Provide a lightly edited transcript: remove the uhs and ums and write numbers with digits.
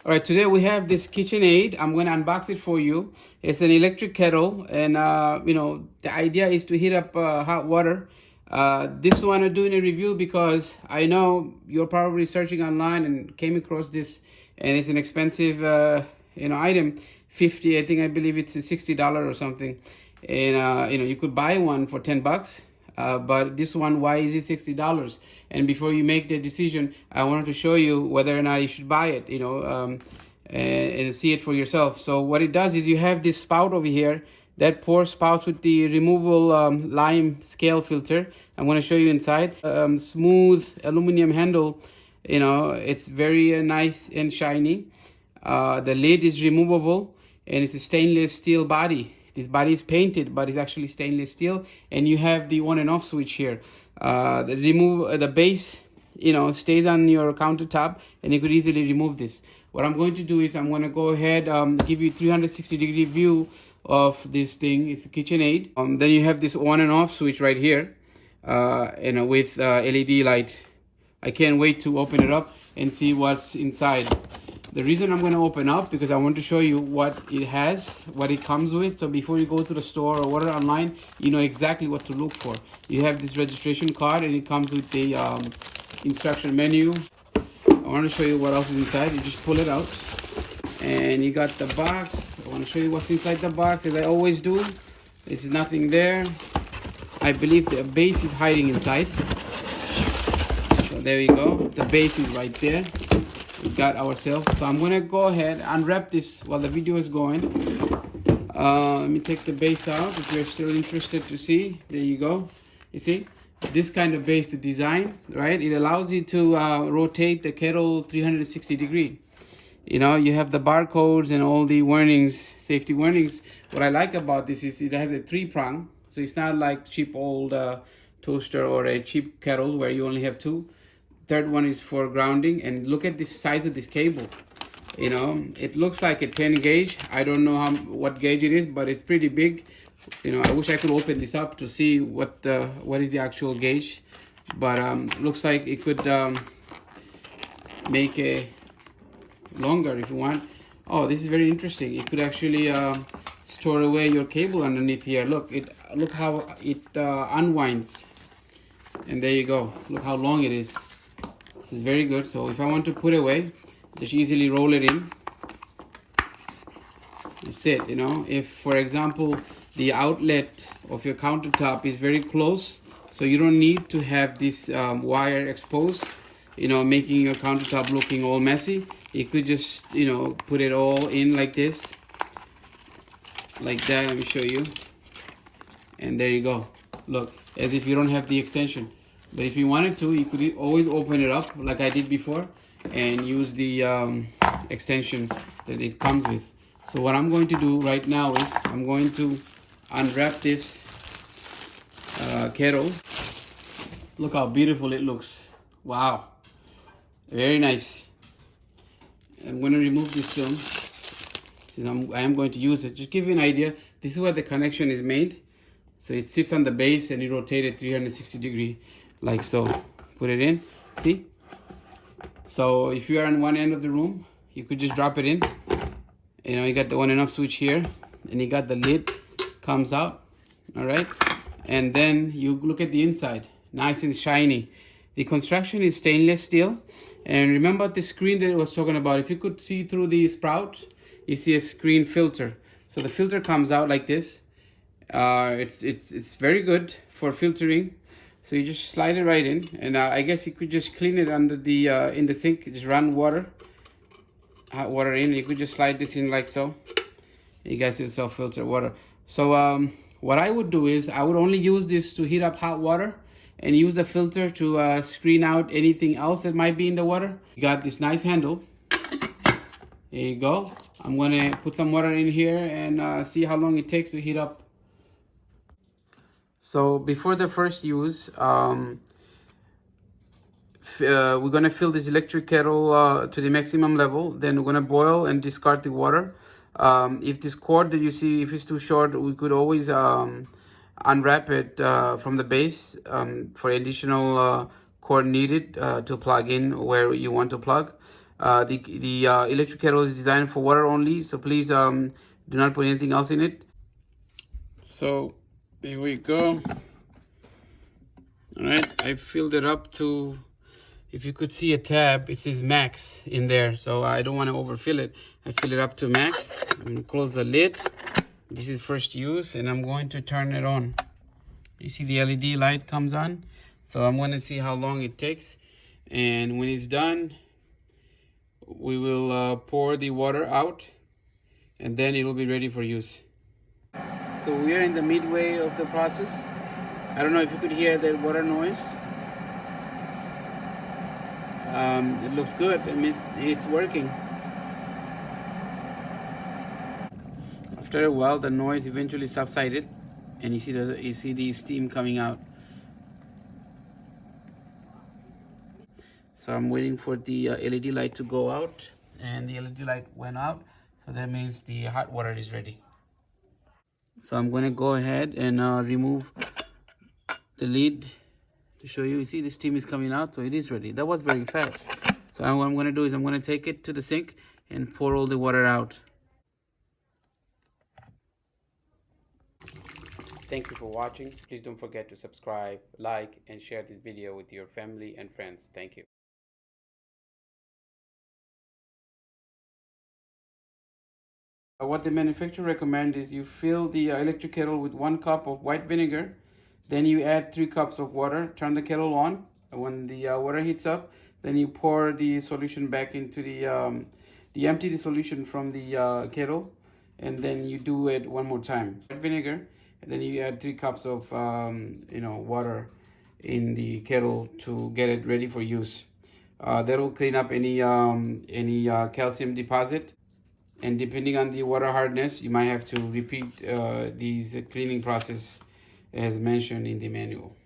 All right, today we have this KitchenAid. I'm going to unbox it for you. It's an electric kettle, and the idea is to heat up hot water. This one I'm doing a review because I know you're probably searching online and came across this, and it's an expensive item. I believe it's $60 or something, and you could buy one for $10. But this one, why is it $60? And before you make the decision, I wanted to show you whether or not you should buy it, and see it for yourself. So what it does is you have this spout over here that pours spouts with the removable lime scale filter. I'm going to show you inside. Smooth aluminum handle, it's very nice and shiny. The lid is removable, and it's a stainless steel body. This body is painted, but it's actually stainless steel, and you have the on and off switch here. The base, stays on your countertop, and you could easily remove this. What I'm going to do is I'm going to go ahead, give you 360-degree view of this thing. It's a KitchenAid. Then you have this on and off switch right here, with LED light. I can't wait to open it up and see what's inside. The reason I'm going to open up because I want to show you what it has, what it comes with. So before you go to the store or order online, you know exactly what to look for. You have this registration card, and it comes with the instruction menu. I want to show you what else is inside. You just pull it out, and you got the box. I want to show you what's inside the box, as I always do. There's nothing there. I believe the base is hiding inside. So there you go. The base is right there. We got ourselves. So I'm gonna go ahead and unwrap this while the video is going. Let me take the base out if you're still interested to see. There you go. You see this kind of base, the design, right? It allows you to rotate the kettle 360 degree. You have the barcodes and all the warnings, safety warnings. What I like about this is it has a 3-prong, so it's not like cheap old toaster or a cheap kettle where you only have 2. Third one is for grounding, and look at the size of this cable. It looks like a 10 gauge. I don't know what gauge it is, but it's pretty big. I wish I could open this up to see what is the actual gauge, but looks like it could make a longer if you want. Oh, this is very interesting. It could actually store away your cable underneath here. Look how it unwinds, and there you go. Look how long it is. This is very good. So if I want to put away, just easily roll it in. That's it. If, for example, the outlet of your countertop is very close, so you don't need to have this wire exposed, making your countertop looking all messy. You could just, put it all in like this, like that. Let me show you. And there you go. Look, as if you don't have the extension. But if you wanted to, you could always open it up like I did before and use the extension that it comes with. So what I'm going to do right now is I'm going to unwrap this kettle. Look how beautiful it looks. Wow. Very nice. I'm going to remove this film since I am going to use it. Just give you an idea. This is where the connection is made. So it sits on the base and you rotate it 360 degree. Like so. Put it in. See? So if you are on one end of the room, you could just drop it in. You got the on and off switch here, and you got the lid comes out. All right, and then you look at the inside, nice and shiny. The construction is stainless steel, and remember the screen that I was talking about. If you could see through the spout, you see a screen filter. So the filter comes out like this. It's very good for filtering. So you just slide it right in, and I guess you could just clean it under the in the sink. Just run hot water in. You could just slide this in like so. You guys will self-filter water. So what I would do is I would only use this to heat up hot water, and use the filter to screen out anything else that might be in the water. You got this nice handle. There you go. I'm gonna put some water in here and see how long it takes to heat up. So before the first use, we're gonna fill this electric kettle to the maximum level. Then we're gonna boil and discard the water. If this cord that you see, if it's too short, we could always unwrap it from the base for additional cord needed to plug in where you want to plug. The electric kettle is designed for water only, so please do not put anything else in it. So there we go. All right, I filled it up to, if you could see a tab, it says max in there, so I don't want to overfill it. I fill it up to max. I'm going to close the lid. This is first use, and I'm going to turn it on. You see the LED light comes on, so I'm going to see how long it takes, and when it's done, we will pour the water out, and then it will be ready for use. So we are in the midway of the process. I don't know if you could hear that water noise. It looks good. It means it's working. After a while, the noise eventually subsided, and you see the steam coming out. So I'm waiting for the LED light to go out, and the LED light went out, so that means the hot water is ready. So I'm going to go ahead and remove the lid to show you. You see the steam is coming out, so it is ready. That was very fast. So what I'm going to do is I'm going to take it to the sink and pour all the water out. Thank you for watching. Please don't forget to subscribe, like, and share this video with your family and friends. Thank you. What the manufacturer recommends is you fill the electric kettle with 1 cup of white vinegar, then you add 3 cups of water, turn the kettle on. When the water heats up, then you pour the solution back into the empty the solution from the kettle, and then you do it one more time. White vinegar, and then you add 3 cups of water in the kettle to get it ready for use. That will clean up any calcium deposit. And depending on the water hardness, you might have to repeat these cleaning process as mentioned in the manual.